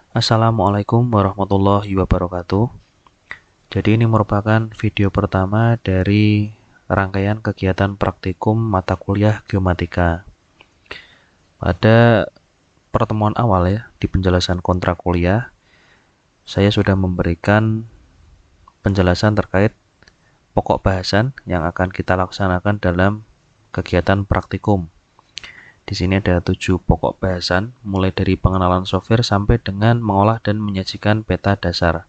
Assalamualaikum warahmatullahi wabarakatuh. Jadi ini merupakan video pertama dari rangkaian kegiatan praktikum mata kuliah geomatika. Pada pertemuan awal ya, di penjelasan kontrak kuliah, saya sudah memberikan penjelasan terkait pokok bahasan yang akan kita laksanakan dalam kegiatan praktikum. Di sini ada 7 pokok bahasan, mulai dari pengenalan software sampai dengan mengolah dan menyajikan peta dasar.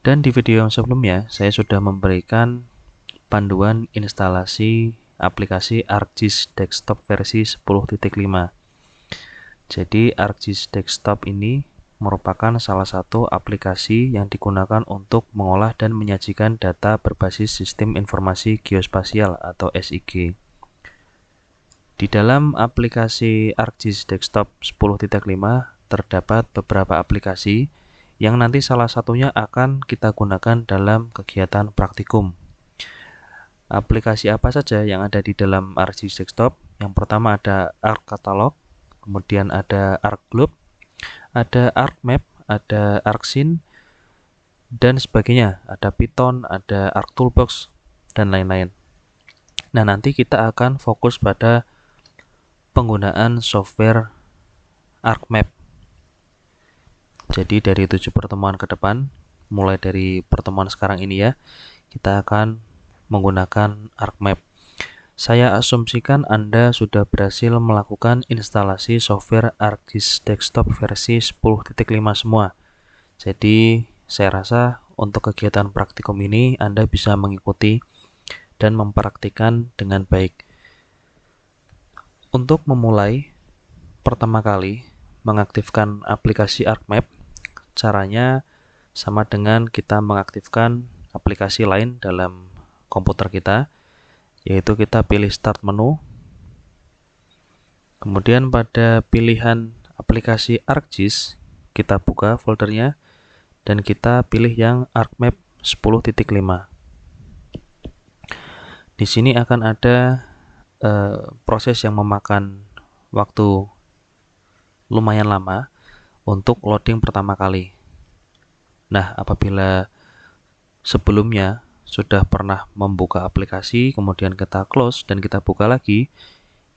Dan di video yang sebelumnya, saya sudah memberikan panduan instalasi aplikasi ArcGIS Desktop versi 10.5. Jadi ArcGIS Desktop ini merupakan salah satu aplikasi yang digunakan untuk mengolah dan menyajikan data berbasis Sistem Informasi Geospasial atau SIG. Di dalam aplikasi ArcGIS Desktop 10.5 terdapat beberapa aplikasi yang nanti salah satunya akan kita gunakan dalam kegiatan praktikum. Aplikasi apa saja yang ada di dalam ArcGIS Desktop? Yang pertama ada ArcCatalog, kemudian ada ArcGlobe, ada ArcMap, ada ArcScene, dan sebagainya. Ada Python, ada ArcToolbox, dan lain-lain. Nah, nanti kita akan fokus pada penggunaan software ArcMap. Jadi dari 7 pertemuan ke depan, mulai dari pertemuan sekarang ini ya, kita akan menggunakan ArcMap. Saya asumsikan Anda sudah berhasil melakukan instalasi software ArcGIS Desktop versi 10.5 semua. Jadi saya rasa untuk kegiatan praktikum ini Anda bisa mengikuti dan mempraktikkan dengan baik. Untuk memulai pertama kali mengaktifkan aplikasi ArcMap, caranya sama dengan kita mengaktifkan aplikasi lain dalam komputer kita, yaitu kita pilih Start menu, kemudian pada pilihan aplikasi ArcGIS, kita buka foldernya, dan kita pilih yang ArcMap 10.5. Di sini akan ada proses yang memakan waktu lumayan lama untuk loading pertama kali. Nah, apabila sebelumnya sudah pernah membuka aplikasi, kemudian kita close dan kita buka lagi,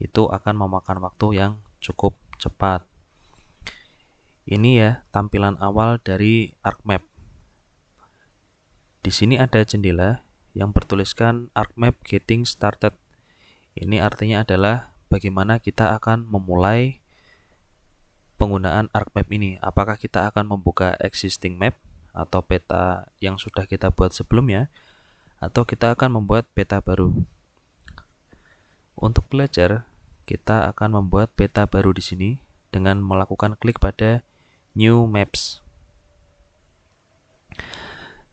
itu akan memakan waktu yang cukup cepat. Ini ya tampilan awal dari ArcMap. Di sini ada jendela yang bertuliskan ArcMap Getting Started. Ini artinya adalah bagaimana kita akan memulai penggunaan ArcMap ini. Apakah kita akan membuka existing map atau peta yang sudah kita buat sebelumnya, atau kita akan membuat peta baru. Untuk belajar, kita akan membuat peta baru di sini dengan melakukan klik pada New Maps.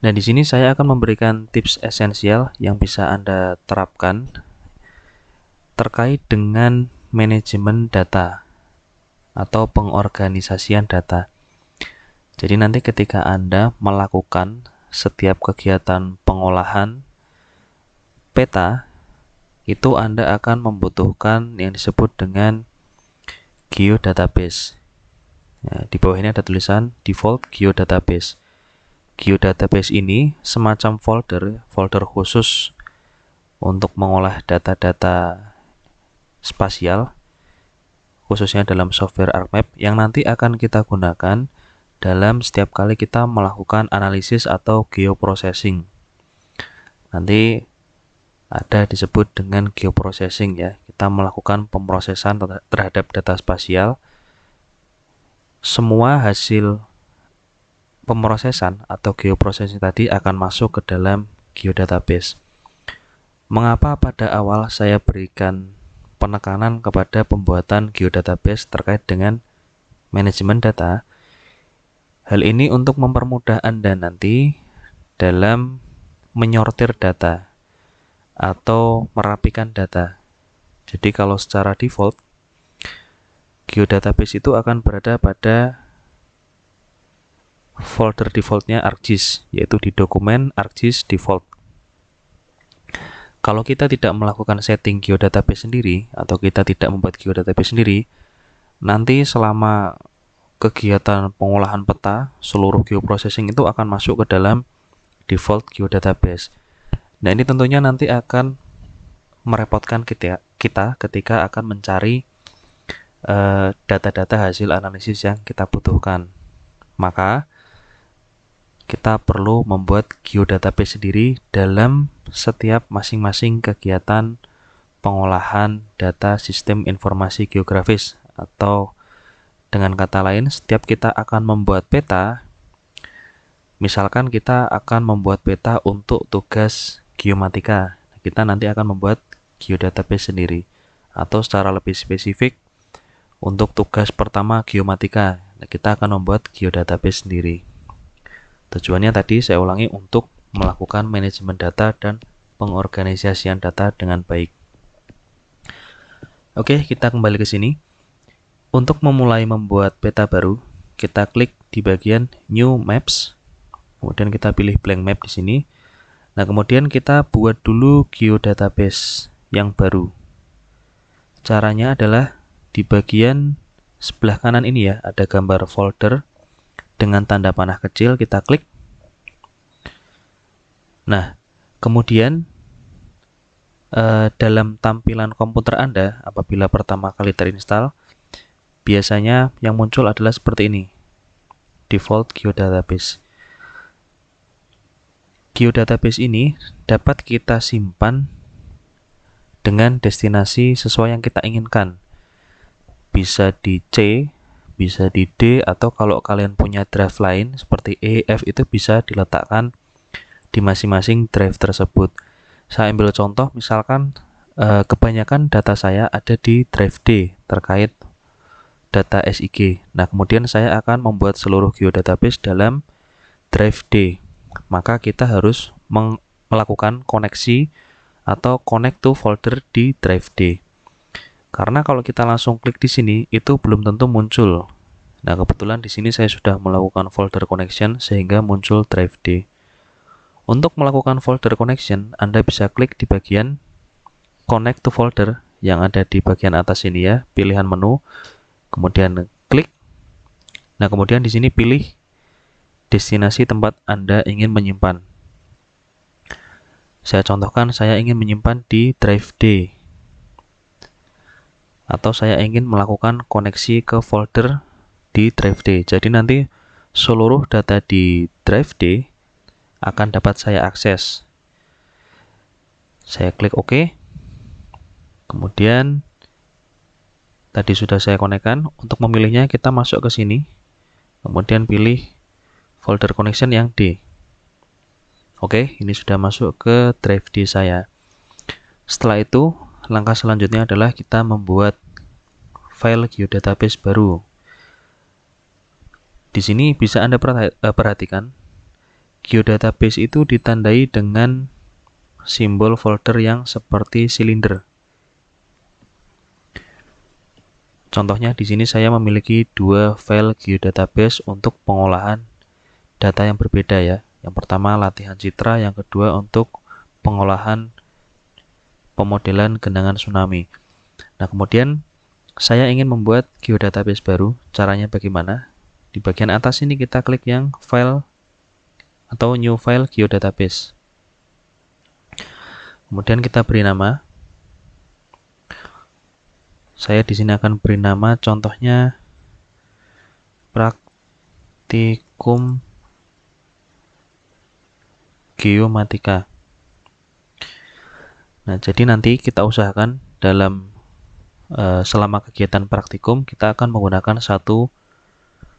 Nah, di sini saya akan memberikan tips esensial yang bisa Anda terapkan terkait dengan manajemen data atau pengorganisasian data. Jadi nanti ketika Anda melakukan setiap kegiatan pengolahan peta, itu Anda akan membutuhkan yang disebut dengan geodatabase. Ya, di bawah ini ada tulisan default geodatabase. Geodatabase ini semacam folder khusus untuk mengolah data-data spasial, khususnya dalam software ArcMap, yang nanti akan kita gunakan dalam setiap kali kita melakukan analisis atau geoprocessing. Nanti ada disebut dengan geoprocessing ya. Kita melakukan pemrosesan terhadap data spasial. Semua hasil pemrosesan atau geoprocessing tadi akan masuk ke dalam geodatabase. Mengapa pada awal saya berikan penekanan kepada pembuatan geodatabase terkait dengan manajemen data? Hal ini untuk mempermudah Anda nanti dalam menyortir data atau merapikan data. Jadi kalau secara default, geodatabase itu akan berada pada folder defaultnya ArcGIS, yaitu di dokumen ArcGIS default. Kalau kita tidak melakukan setting geodatabase sendiri, atau kita tidak membuat geodatabase sendiri, Nanti selama kegiatan pengolahan peta, seluruh geoprocessing itu akan masuk ke dalam default geodatabase. Nah, ini tentunya nanti akan merepotkan kita ketika akan mencari data-data hasil analisis yang kita butuhkan. Maka kita perlu membuat geodatabase sendiri dalam setiap masing-masing kegiatan pengolahan data sistem informasi geografis, atau dengan kata lain, setiap kita akan membuat peta, misalkan kita akan membuat peta untuk tugas geomatika, kita nanti akan membuat geodatabase sendiri. Atau secara lebih spesifik, untuk tugas pertama geomatika, kita akan membuat geodatabase sendiri. Tujuannya tadi saya ulangi, untuk melakukan manajemen data dan pengorganisasian data dengan baik. Oke, kita kembali ke sini. Untuk memulai membuat peta baru, kita klik di bagian New Maps, kemudian kita pilih blank map di sini. Nah, kemudian kita buat dulu geodatabase yang baru. Caranya adalah di bagian sebelah kanan ini ya, ada gambar folder dengan tanda panah kecil, kita klik. Nah, kemudian dalam tampilan komputer Anda, apabila pertama kali terinstall, biasanya yang muncul adalah seperti ini, default geodatabase. Geodatabase ini dapat kita simpan dengan destinasi sesuai yang kita inginkan. Bisa di C, bisa di D, atau kalau kalian punya drive lain seperti E, F, itu bisa diletakkan di masing-masing drive tersebut. Saya ambil contoh, misalkan kebanyakan data saya ada di drive D terkait data SIG. Nah, kemudian saya akan membuat seluruh geodatabase dalam drive D. Maka kita harus melakukan koneksi atau connect to folder di drive D. Karena kalau kita langsung klik di sini, itu belum tentu muncul. Nah, kebetulan di sini saya sudah melakukan folder connection sehingga muncul drive D. Untuk melakukan folder connection, Anda bisa klik di bagian connect to folder yang ada di bagian atas ini ya, pilihan menu, kemudian klik. Nah, kemudian di sini pilih destinasi tempat Anda ingin menyimpan. Saya contohkan, saya ingin menyimpan di drive D. Atau saya ingin melakukan koneksi ke folder di drive D. Jadi nanti seluruh data di drive D akan dapat saya akses. Saya klik OK. Kemudian tadi sudah saya konekkan. Untuk memilihnya kita masuk ke sini. Kemudian pilih folder connection yang D. Oke, ini sudah masuk ke drive D saya. Setelah itu, langkah selanjutnya adalah kita membuat file geodatabase baru. Di sini bisa Anda perhatikan, geodatabase itu ditandai dengan simbol folder yang seperti silinder. Contohnya di sini saya memiliki dua file geodatabase untuk pengolahan data yang berbeda ya. Yang pertama latihan citra, yang kedua untuk pengolahan pemodelan genangan tsunami. Nah, kemudian saya ingin membuat geodatabase baru. Caranya bagaimana? Di bagian atas ini kita klik yang file atau new file geodatabase. Kemudian kita beri nama. Saya di sini akan beri nama, contohnya praktikum geomatika. Nah, jadi nanti kita usahakan dalam selama kegiatan praktikum kita akan menggunakan satu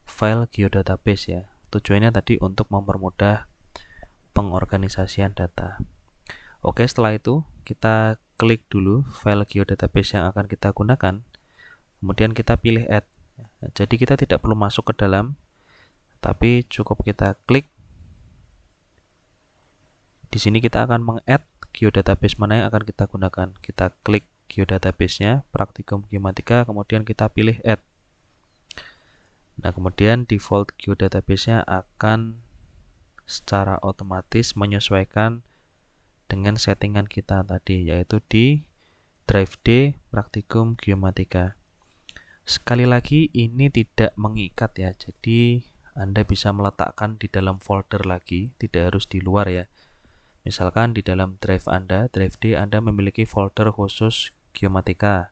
file geodatabase ya. Tujuannya tadi untuk mempermudah pengorganisasian data. Oke, setelah itu kita klik dulu file geodatabase yang akan kita gunakan. Kemudian kita pilih add. Jadi kita tidak perlu masuk ke dalam, tapi cukup kita klik. Di sini kita akan meng-add geodatabase mana yang akan kita gunakan. Kita klik geodatabase-nya, praktikum geomatika, kemudian kita pilih add. Nah, kemudian default geodatabase-nya akan secara otomatis menyesuaikan dengan settingan kita tadi, yaitu di drive D praktikum geomatika. Sekali lagi, ini tidak mengikat ya, jadi Anda bisa meletakkan di dalam folder lagi, tidak harus di luar ya. Misalkan di dalam drive Anda, drive D, Anda memiliki folder khusus Geomatika.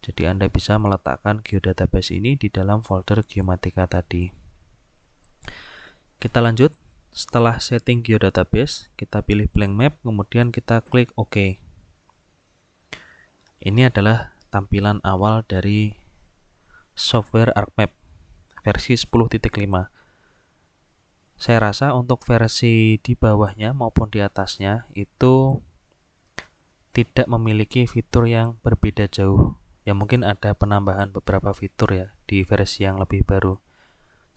Jadi Anda bisa meletakkan geodatabase ini di dalam folder Geomatika tadi. Kita lanjut. Setelah setting geodatabase, kita pilih blank map, kemudian kita klik OK. Ini adalah tampilan awal dari software ArcMap versi 10.5. Saya rasa untuk versi di bawahnya maupun di atasnya itu tidak memiliki fitur yang berbeda jauh. Ya mungkin ada penambahan beberapa fitur ya di versi yang lebih baru.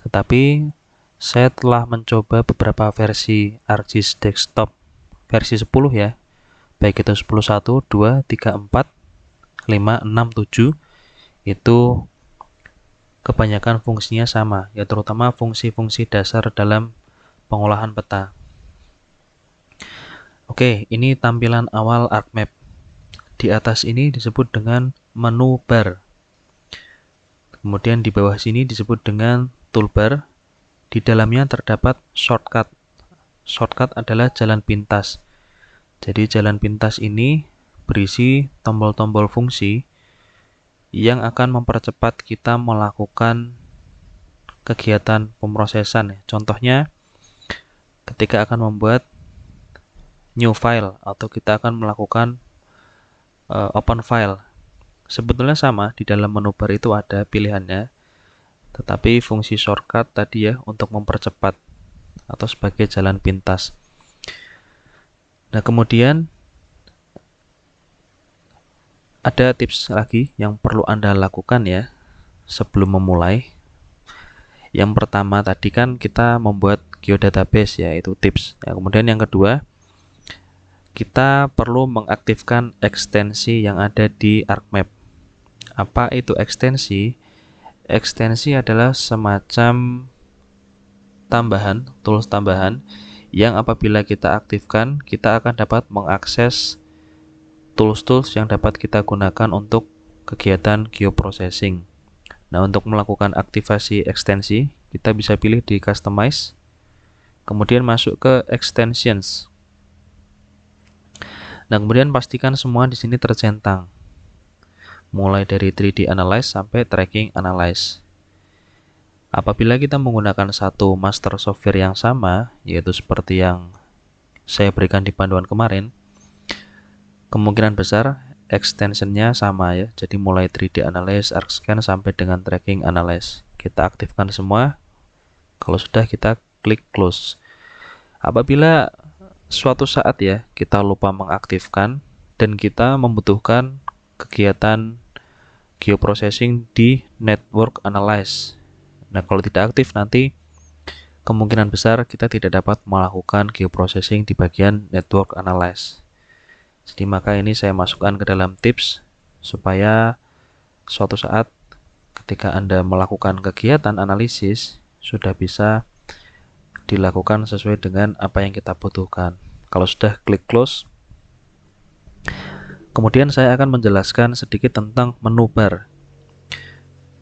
Tetapi saya telah mencoba beberapa versi ArcGIS Desktop versi 10 ya. Baik itu 10.1, 2, 3, 4, 5, 6, 7 itu kebanyakan fungsinya sama, ya terutama fungsi-fungsi dasar dalam pengolahan peta. Oke, ini tampilan awal ArcMap. Di atas ini disebut dengan menu bar. Kemudian di bawah sini disebut dengan toolbar. Di dalamnya terdapat shortcut. Shortcut adalah jalan pintas. Jadi jalan pintas ini berisi tombol-tombol fungsi yang akan mempercepat kita melakukan kegiatan pemrosesan. Contohnya, ketika akan membuat new file atau kita akan melakukan open file. Sebetulnya sama, di dalam menu bar itu ada pilihannya, tetapi fungsi shortcut tadi ya untuk mempercepat atau sebagai jalan pintas. Nah, kemudian ada tips lagi yang perlu Anda lakukan ya sebelum memulai. Yang pertama tadi kan kita membuat geodatabase ya, itu tips. Ya, kemudian yang kedua, kita perlu mengaktifkan ekstensi yang ada di ArcMap. Apa itu ekstensi? Ekstensi adalah semacam tambahan, tools tambahan yang apabila kita aktifkan, kita akan dapat mengakses tools-tools yang dapat kita gunakan untuk kegiatan geoprocessing. Nah, untuk melakukan aktivasi ekstensi, kita bisa pilih di Customize, kemudian masuk ke Extensions. Nah, kemudian pastikan semua di sini tercentang, mulai dari 3D Analyze sampai Tracking Analyze. Apabila kita menggunakan satu master software yang sama, yaitu seperti yang saya berikan di panduan kemarin, kemungkinan besar extensionnya sama ya, jadi mulai 3D Analyze, ArcScan sampai dengan Tracking Analyze. Kita aktifkan semua, kalau sudah kita klik Close. Apabila suatu saat ya kita lupa mengaktifkan dan kita membutuhkan kegiatan geoprocessing di Network Analyze. Nah, kalau tidak aktif nanti kemungkinan besar kita tidak dapat melakukan geoprocessing di bagian Network Analyze. Jadi maka ini saya masukkan ke dalam tips supaya suatu saat ketika Anda melakukan kegiatan analisis sudah bisa dilakukan sesuai dengan apa yang kita butuhkan. Kalau sudah klik close, kemudian saya akan menjelaskan sedikit tentang menu bar.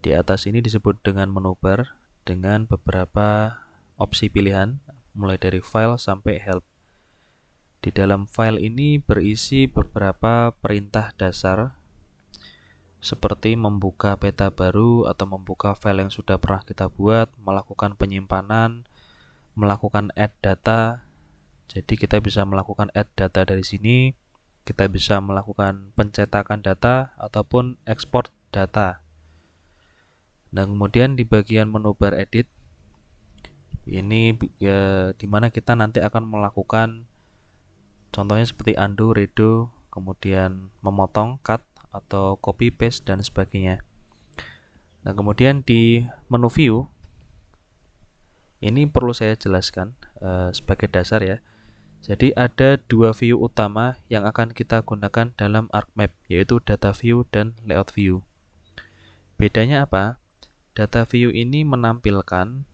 Di atas ini disebut dengan menu bar dengan beberapa opsi pilihan mulai dari file sampai help. Di dalam file ini berisi beberapa perintah dasar seperti membuka peta baru atau membuka file yang sudah pernah kita buat, melakukan penyimpanan, melakukan add data. Jadi kita bisa melakukan add data dari sini, kita bisa melakukan pencetakan data ataupun ekspor data. Dan kemudian di bagian menu bar edit ini ya, dimana kita nanti akan melakukan contohnya seperti undo, redo, kemudian memotong, cut, atau copy, paste, dan sebagainya. Nah, kemudian di menu view, ini perlu saya jelaskan sebagai dasar ya. Jadi ada dua view utama yang akan kita gunakan dalam ArcMap, yaitu data view dan layout view. Bedanya apa? Data view ini menampilkan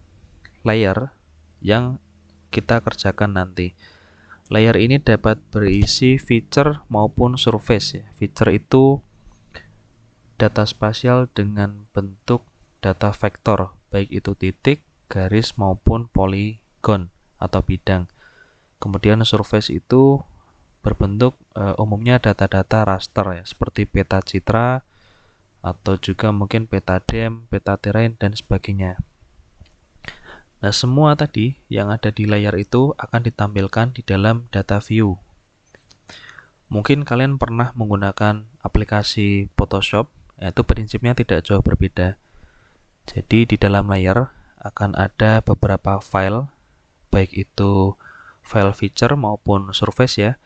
layer yang kita kerjakan nanti. Layer ini dapat berisi feature maupun surface ya. Feature itu data spasial dengan bentuk data vektor, baik itu titik, garis maupun poligon atau bidang. Kemudian surface itu berbentuk umumnya data-data raster ya, seperti peta citra atau juga mungkin peta dem, peta terrain dan sebagainya. Nah, semua tadi yang ada di layar itu akan ditampilkan di dalam data view. Mungkin kalian pernah menggunakan aplikasi Photoshop, yaitu prinsipnya tidak jauh berbeda. Jadi di dalam layar akan ada beberapa file, baik itu file feature maupun surface ya.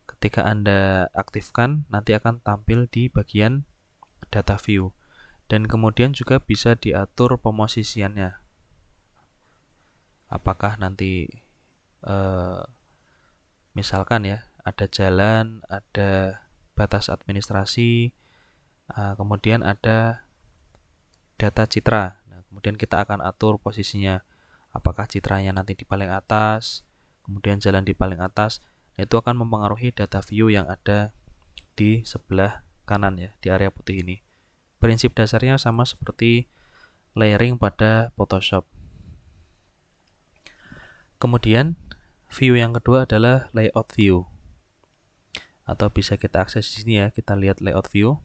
Ketika Anda aktifkan, nanti akan tampil di bagian data view. Dan kemudian juga bisa diatur pemosisiannya. Apakah nanti misalkan ya, ada jalan, ada batas administrasi, kemudian ada data citra. Nah, kemudian kita akan atur posisinya. Apakah citranya nanti di paling atas, kemudian jalan di paling atas. Nah, itu akan mempengaruhi data view yang ada di sebelah kanan ya, di area putih ini. Prinsip dasarnya sama seperti layering pada Photoshop. Kemudian, view yang kedua adalah layout view. Atau bisa kita akses di sini ya, kita lihat layout view.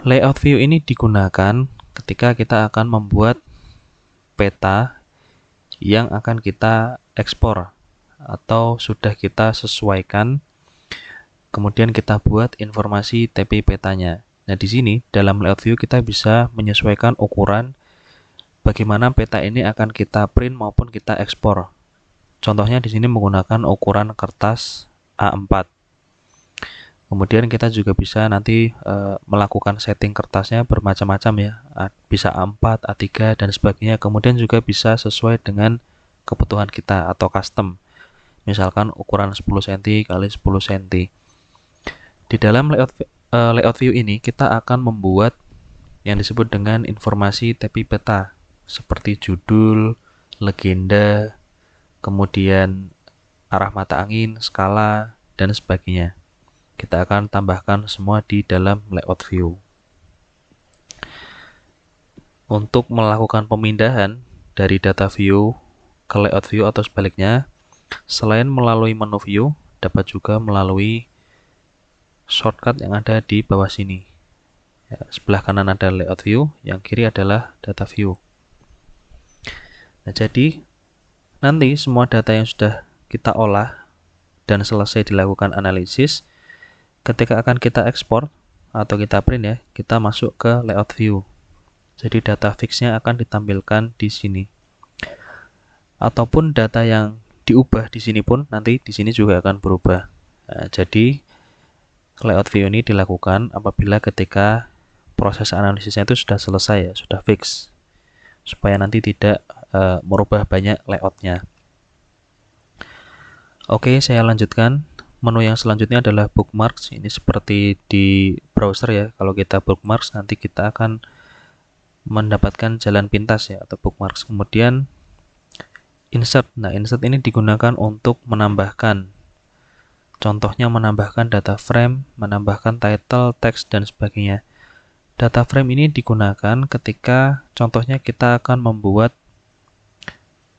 Layout view ini digunakan ketika kita akan membuat peta yang akan kita ekspor atau sudah kita sesuaikan, kemudian kita buat informasi TP petanya. Nah, di sini dalam layout view kita bisa menyesuaikan ukuran bagaimana peta ini akan kita print maupun kita ekspor. Contohnya di sini menggunakan ukuran kertas A4. Kemudian kita juga bisa nanti melakukan setting kertasnya bermacam-macam ya. Bisa A4, A3 dan sebagainya. Kemudian juga bisa sesuai dengan kebutuhan kita atau custom. Misalkan ukuran 10 cm kali 10 cm. Di dalam layout view ini kita akan membuat yang disebut dengan informasi TP peta seperti judul, legenda, kemudian arah mata angin, skala, dan sebagainya. Kita akan tambahkan semua di dalam layout view. Untuk melakukan pemindahan dari data view ke layout view atau sebaliknya, selain melalui menu view, dapat juga melalui shortcut yang ada di bawah sini. Ya, sebelah kanan ada layout view, yang kiri adalah data view. Nah, jadi nanti semua data yang sudah kita olah dan selesai dilakukan analisis, ketika akan kita ekspor atau kita print ya, kita masuk ke layout view. Jadi data fixnya akan ditampilkan di sini. Ataupun data yang diubah di sini pun nanti di sini juga akan berubah. Nah, jadi layout view ini dilakukan apabila ketika proses analisisnya itu sudah selesai ya, sudah fix. Supaya nanti tidak merubah banyak layoutnya. Oke, saya lanjutkan. Menu yang selanjutnya adalah bookmarks. Ini seperti di browser ya. Kalau kita bookmarks nanti kita akan mendapatkan jalan pintas ya atau bookmarks. Kemudian insert. Nah, insert ini digunakan untuk menambahkan. Contohnya menambahkan data frame, menambahkan title, teks dan sebagainya. Data frame ini digunakan ketika contohnya kita akan membuat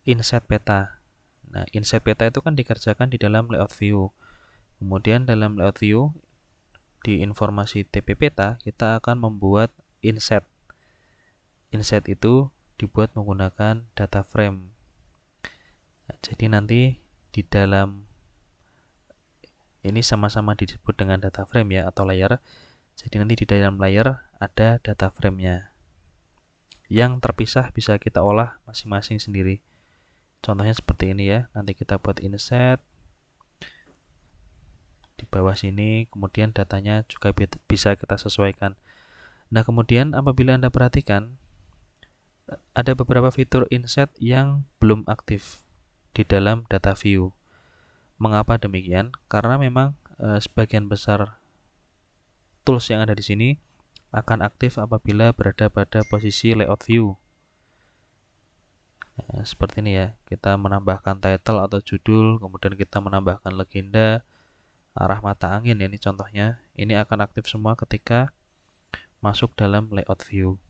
inset peta. Nah, inset peta itu kan dikerjakan di dalam layout view. Kemudian dalam layout view di informasi TP peta kita akan membuat inset. Inset itu dibuat menggunakan data frame. Nah, jadi nanti di dalam ini sama-sama disebut dengan data frame ya atau layer. Jadi nanti di dalam layer ada data frame-nya. Yang terpisah bisa kita olah masing-masing sendiri. Contohnya seperti ini ya. Nanti kita buat insert di bawah sini, kemudian datanya juga bisa kita sesuaikan. Nah, kemudian apabila Anda perhatikan ada beberapa fitur insert yang belum aktif di dalam data view. Mengapa demikian? Karena memang sebagian besar tools yang ada di sini akan aktif apabila berada pada posisi layout view. Nah, seperti ini ya, kita menambahkan title atau judul, kemudian kita menambahkan legenda, arah mata angin ya, ini contohnya. Ini akan aktif semua ketika masuk dalam layout view.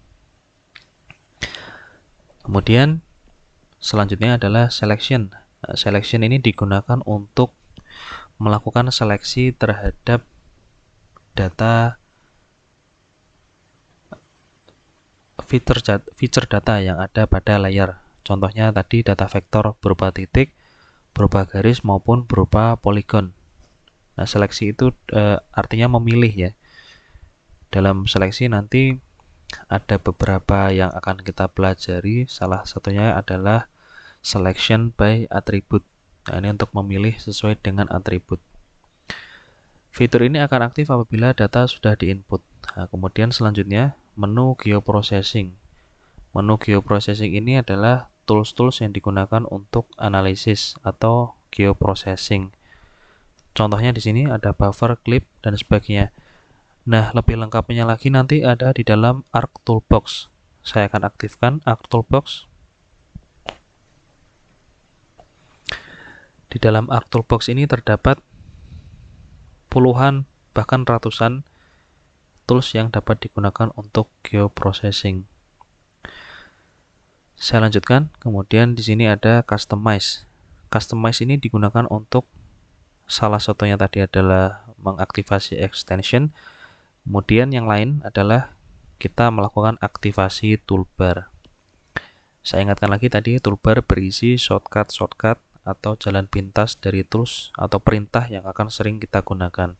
Kemudian selanjutnya adalah selection. Selection ini digunakan untuk melakukan seleksi terhadap data feature data yang ada pada layar. Contohnya tadi data vektor berupa titik, berupa garis maupun berupa poligon. Nah, seleksi itu artinya memilih ya. Dalam seleksi nanti ada beberapa yang akan kita pelajari. Salah satunya adalah selection by attribute. Nah, ini untuk memilih sesuai dengan atribut. Fitur ini akan aktif apabila data sudah diinput. Nah, kemudian selanjutnya menu geoprocessing. Menu geoprocessing ini adalah tools-tools yang digunakan untuk analisis atau geoprocessing. Contohnya di sini ada buffer, clip, dan sebagainya. Nah, lebih lengkapnya lagi nanti ada di dalam Arc Toolbox. Saya akan aktifkan Arc Toolbox. Di dalam Arc Toolbox ini terdapat puluhan bahkan ratusan tools yang dapat digunakan untuk geoprocessing. Saya lanjutkan, kemudian di sini ada Customize. Customize ini digunakan untuk salah satunya tadi adalah mengaktifasi extension, kemudian yang lain adalah kita melakukan aktivasi toolbar. Saya ingatkan lagi tadi toolbar berisi shortcut atau jalan pintas dari tools atau perintah yang akan sering kita gunakan.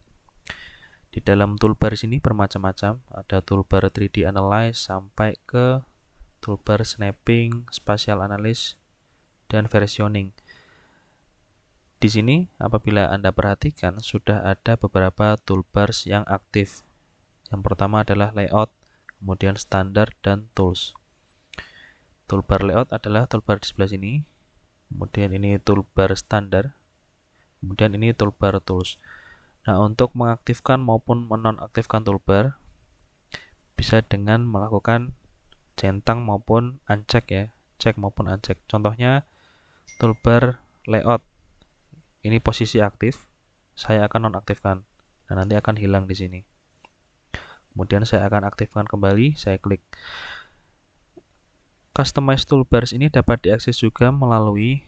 Di dalam toolbar sini bermacam-macam, ada toolbar 3D Analyze sampai ke toolbar Snapping, Spatial Analysis, dan Versioning. Di sini apabila Anda perhatikan sudah ada beberapa toolbars yang aktif. Yang pertama adalah Layout, kemudian Standard, dan Tools. Toolbar Layout adalah toolbar di sebelah sini. Kemudian ini toolbar standar, kemudian ini toolbar tools. Nah, untuk mengaktifkan maupun menonaktifkan toolbar bisa dengan melakukan centang maupun uncheck ya, cek maupun uncheck. Contohnya toolbar layout, ini posisi aktif, saya akan nonaktifkan. Nah, nanti akan hilang di sini. Kemudian saya akan aktifkan kembali, saya klik. Customize toolbars ini dapat diakses juga melalui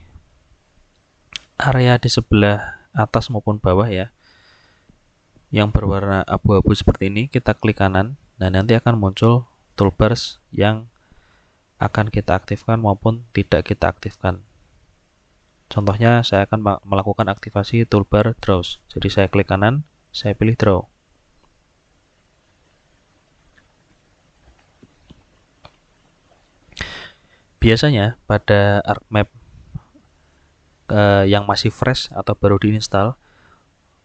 area di sebelah atas maupun bawah ya. Yang berwarna abu-abu seperti ini, kita klik kanan, dan nanti akan muncul toolbars yang akan kita aktifkan maupun tidak kita aktifkan. Contohnya, saya akan melakukan aktivasi toolbar Draws. Jadi saya klik kanan, saya pilih Draw. Biasanya pada ArcMap yang masih fresh atau baru diinstal,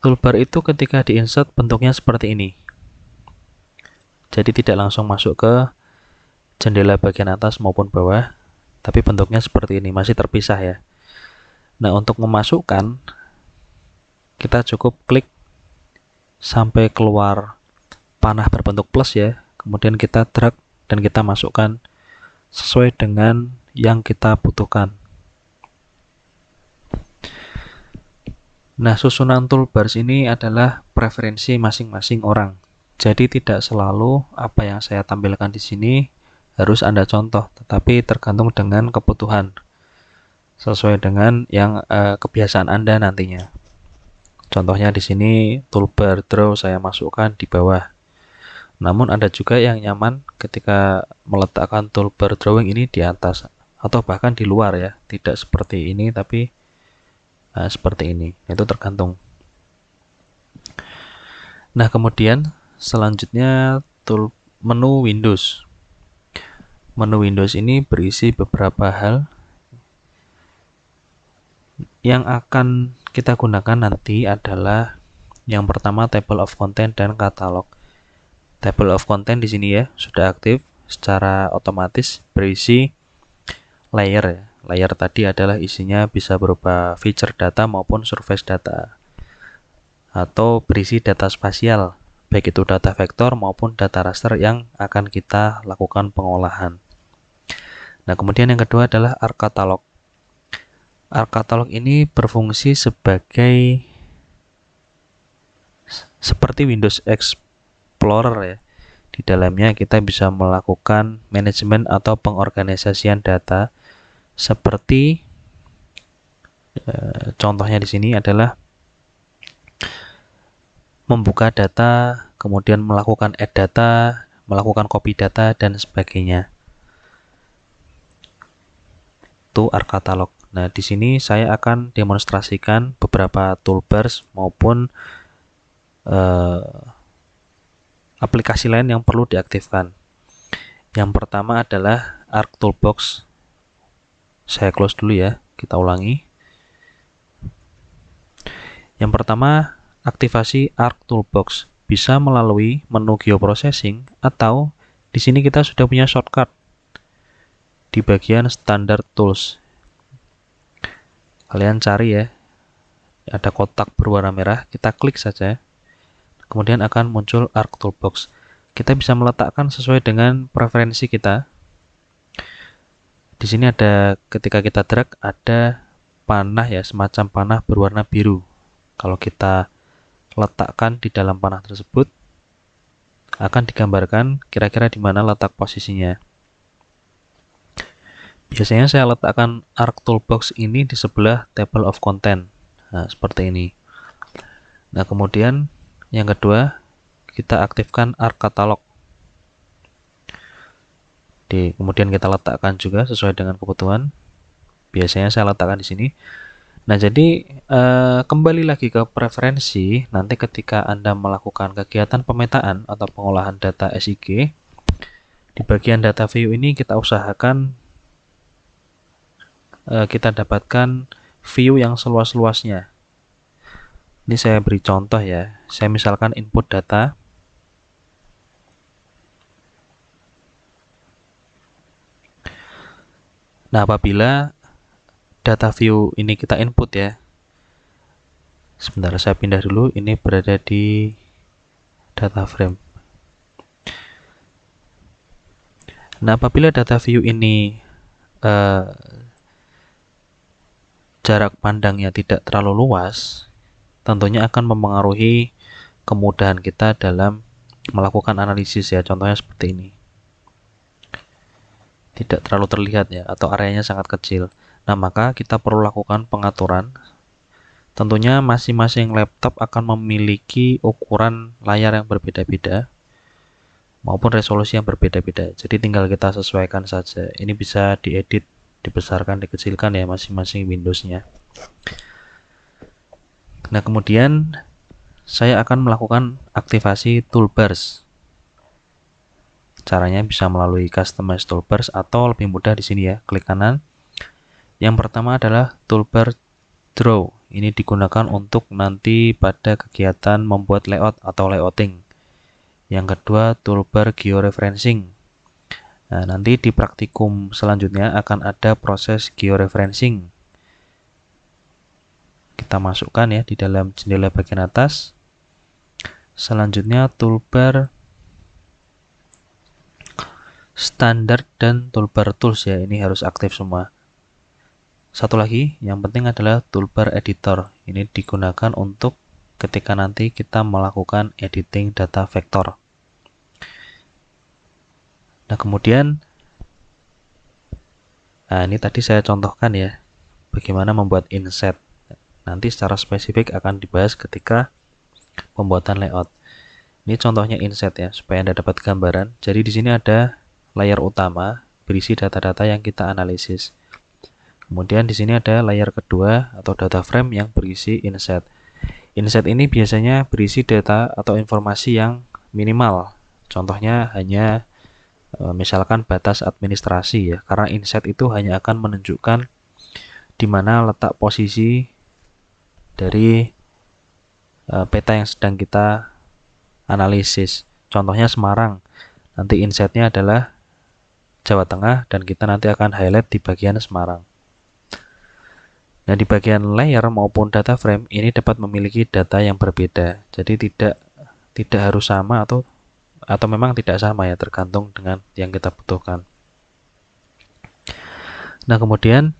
toolbar itu ketika diinsert bentuknya seperti ini. Jadi tidak langsung masuk ke jendela bagian atas maupun bawah, tapi bentuknya seperti ini, masih terpisah ya. Nah, untuk memasukkan, kita cukup klik sampai keluar panah berbentuk plus ya, kemudian kita drag dan kita masukkan sesuai dengan yang kita butuhkan. Nah, susunan toolbars ini adalah preferensi masing-masing orang. Jadi tidak selalu apa yang saya tampilkan di sini harus Anda contoh, tetapi tergantung dengan kebutuhan. Sesuai dengan yang kebiasaan Anda nantinya. Contohnya di sini toolbar draw saya masukkan di bawah. Namun ada juga yang nyaman ketika meletakkan toolbar drawing ini di atas atau bahkan di luar ya, tidak seperti ini tapi seperti ini. Itu tergantung. Nah, kemudian selanjutnya menu Windows. Menu Windows ini berisi beberapa hal yang akan kita gunakan nanti adalah yang pertama table of content dan katalog. Table of content di sini ya sudah aktif secara otomatis berisi layer ya. Layer tadi adalah isinya bisa berupa feature data maupun surface data atau berisi data spasial, baik itu data vektor maupun data raster yang akan kita lakukan pengolahan. Nah, kemudian yang kedua adalah Arc Catalog. Arc Catalog ini berfungsi sebagai seperti Windows Explorer ya. Di dalamnya kita bisa melakukan manajemen atau pengorganisasian data seperti contohnya di sini adalah membuka data, kemudian melakukan add data, melakukan copy data, dan sebagainya. Itu ArcCatalog. Nah, di sini saya akan demonstrasikan beberapa toolbars maupun aplikasi lain yang perlu diaktifkan. Yang pertama adalah ArcToolbox. Saya close dulu ya, kita ulangi. Yang pertama, aktivasi ArcToolbox bisa melalui menu geoprocessing atau di sini kita sudah punya shortcut di bagian standard tools. Kalian cari ya, ada kotak berwarna merah, kita klik saja. Kemudian akan muncul ArcToolbox. Kita bisa meletakkan sesuai dengan preferensi kita. Di sini ada, ketika kita drag, ada panah ya, semacam panah berwarna biru. Kalau kita letakkan di dalam panah tersebut, akan digambarkan kira-kira di mana letak posisinya. Biasanya saya letakkan ArcToolbox ini di sebelah table of content. Nah, seperti ini. Nah, kemudian yang kedua, kita aktifkan ArcCatalog. Kemudian kita letakkan juga sesuai dengan kebutuhan. Biasanya saya letakkan di sini. Nah, jadi kembali lagi ke preferensi. Nanti ketika Anda melakukan kegiatan pemetaan atau pengolahan data SIG, di bagian data view ini kita usahakan kita dapatkan view yang seluas-luasnya. Ini saya beri contoh ya. Saya misalkan input data. Nah, apabila data view ini kita input ya. Sebentar, saya pindah dulu. Ini berada di data frame. Nah, apabila data view ini jarak pandangnya tidak terlalu luas, tentunya akan mempengaruhi kemudahan kita dalam melakukan analisis ya. Contohnya seperti ini. Tidak terlalu terlihat ya, atau areanya sangat kecil. Nah, maka kita perlu lakukan pengaturan. Tentunya masing-masing laptop akan memiliki ukuran layar yang berbeda-beda maupun resolusi yang berbeda-beda. Jadi tinggal kita sesuaikan saja. Ini bisa diedit, dibesarkan, dikecilkan ya masing-masing Windows-nya. Nah, kemudian saya akan melakukan aktivasi toolbars. Caranya bisa melalui customize toolbars atau lebih mudah di sini ya, klik kanan. Yang pertama adalah toolbar draw. Ini digunakan untuk nanti pada kegiatan membuat layout atau layouting. Yang kedua, toolbar georeferencing. Nah, nanti di praktikum selanjutnya akan ada proses georeferencing. Kita masukkan ya di dalam jendela bagian atas. Selanjutnya toolbar standard dan toolbar tools ya, ini harus aktif semua. Satu lagi yang penting adalah toolbar editor. Ini digunakan untuk ketika nanti kita melakukan editing data vektor. Nah, kemudian ini tadi saya contohkan ya bagaimana membuat inset. Nanti secara spesifik akan dibahas ketika pembuatan layout. Ini contohnya inset ya, supaya Anda dapat gambaran. Jadi di sini ada layar utama berisi data-data yang kita analisis. Kemudian di sini ada layar kedua atau data frame yang berisi inset. Inset ini biasanya berisi data atau informasi yang minimal. Contohnya hanya misalkan batas administrasi ya, karena inset itu hanya akan menunjukkan di mana letak posisi dari peta yang sedang kita analisis. Contohnya Semarang. Nanti insetnya adalah Jawa Tengah dan kita nanti akan highlight di bagian Semarang. Nah, di bagian layer maupun data frame ini dapat memiliki data yang berbeda. Jadi tidak harus sama atau memang tidak sama ya, tergantung dengan yang kita butuhkan. Nah, kemudian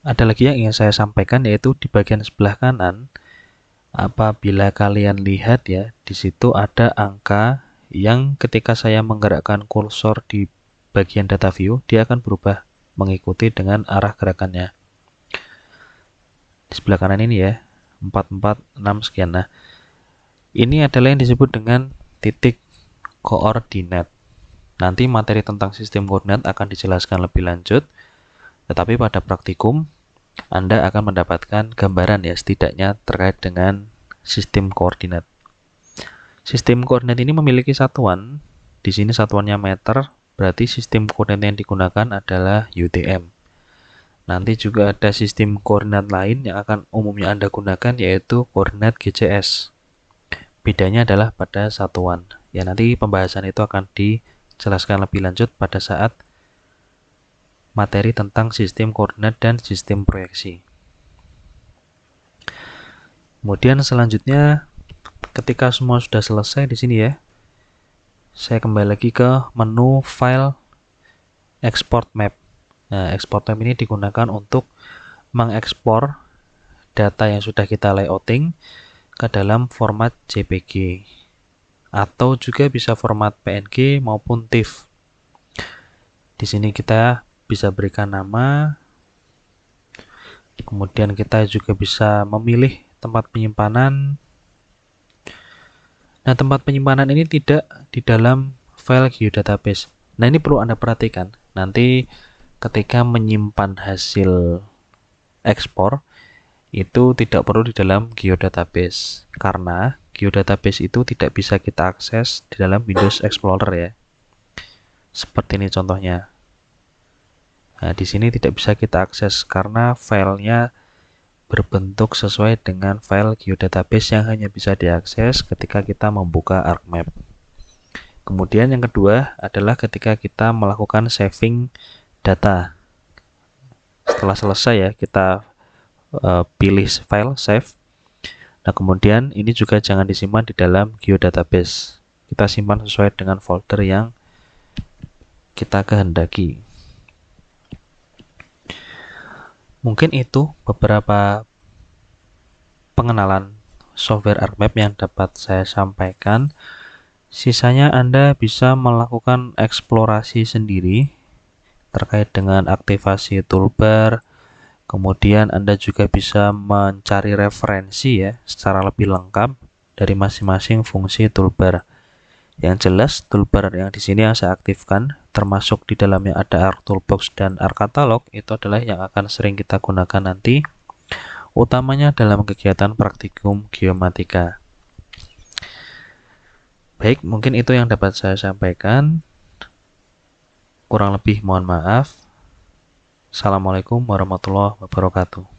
ada lagi yang ingin saya sampaikan, yaitu di bagian sebelah kanan. Apabila kalian lihat ya, di situ ada angka yang ketika saya menggerakkan kursor di bagian data view, dia akan berubah mengikuti dengan arah gerakannya. Di sebelah kanan ini ya, 4, 4, 6 sekian. Nah, ini adalah yang disebut dengan titik koordinat. Nanti materi tentang sistem koordinat akan dijelaskan lebih lanjut, tetapi pada praktikum Anda akan mendapatkan gambaran ya setidaknya terkait dengan sistem koordinat. Sistem koordinat ini memiliki satuan, di sini satuannya meter, berarti sistem koordinat yang digunakan adalah UTM. Nanti juga ada sistem koordinat lain yang akan umumnya Anda gunakan yaitu koordinat GCS. Bedanya adalah pada satuan. Ya, nanti pembahasan itu akan dijelaskan lebih lanjut pada saat materi tentang sistem koordinat dan sistem proyeksi. Kemudian selanjutnya, ketika semua sudah selesai di sini ya, saya kembali lagi ke menu File, Export Map. Nah, Export Map ini digunakan untuk mengekspor data yang sudah kita layouting ke dalam format JPG atau juga bisa format PNG maupun TIFF. Di sini kita bisa berikan nama, kemudian kita juga bisa memilih tempat penyimpanan. Nah, tempat penyimpanan ini tidak di dalam file geodatabase. Nah, ini perlu Anda perhatikan. Nanti ketika menyimpan hasil ekspor, itu tidak perlu di dalam geodatabase. Karena geodatabase itu tidak bisa kita akses di dalam Windows Explorer ya. Seperti ini contohnya. Nah, di sini tidak bisa kita akses karena filenya berbentuk sesuai dengan file geodatabase yang hanya bisa diakses ketika kita membuka ArcMap. Kemudian yang kedua adalah ketika kita melakukan saving data. Setelah selesai ya, kita pilih file, save. Nah, kemudian ini juga jangan disimpan di dalam geodatabase. Kita simpan sesuai dengan folder yang kita kehendaki. Mungkin itu beberapa pengenalan software ArcMap yang dapat saya sampaikan. Sisanya Anda bisa melakukan eksplorasi sendiri terkait dengan aktivasi toolbar. Kemudian Anda juga bisa mencari referensi ya secara lebih lengkap dari masing-masing fungsi toolbar. Yang jelas toolbar yang di sini yang saya aktifkan, termasuk di dalamnya ada ArcToolbox dan ArcCatalog, itu adalah yang akan sering kita gunakan nanti, utamanya dalam kegiatan praktikum geomatika. Baik, mungkin itu yang dapat saya sampaikan. Kurang lebih mohon maaf. Assalamualaikum warahmatullahi wabarakatuh.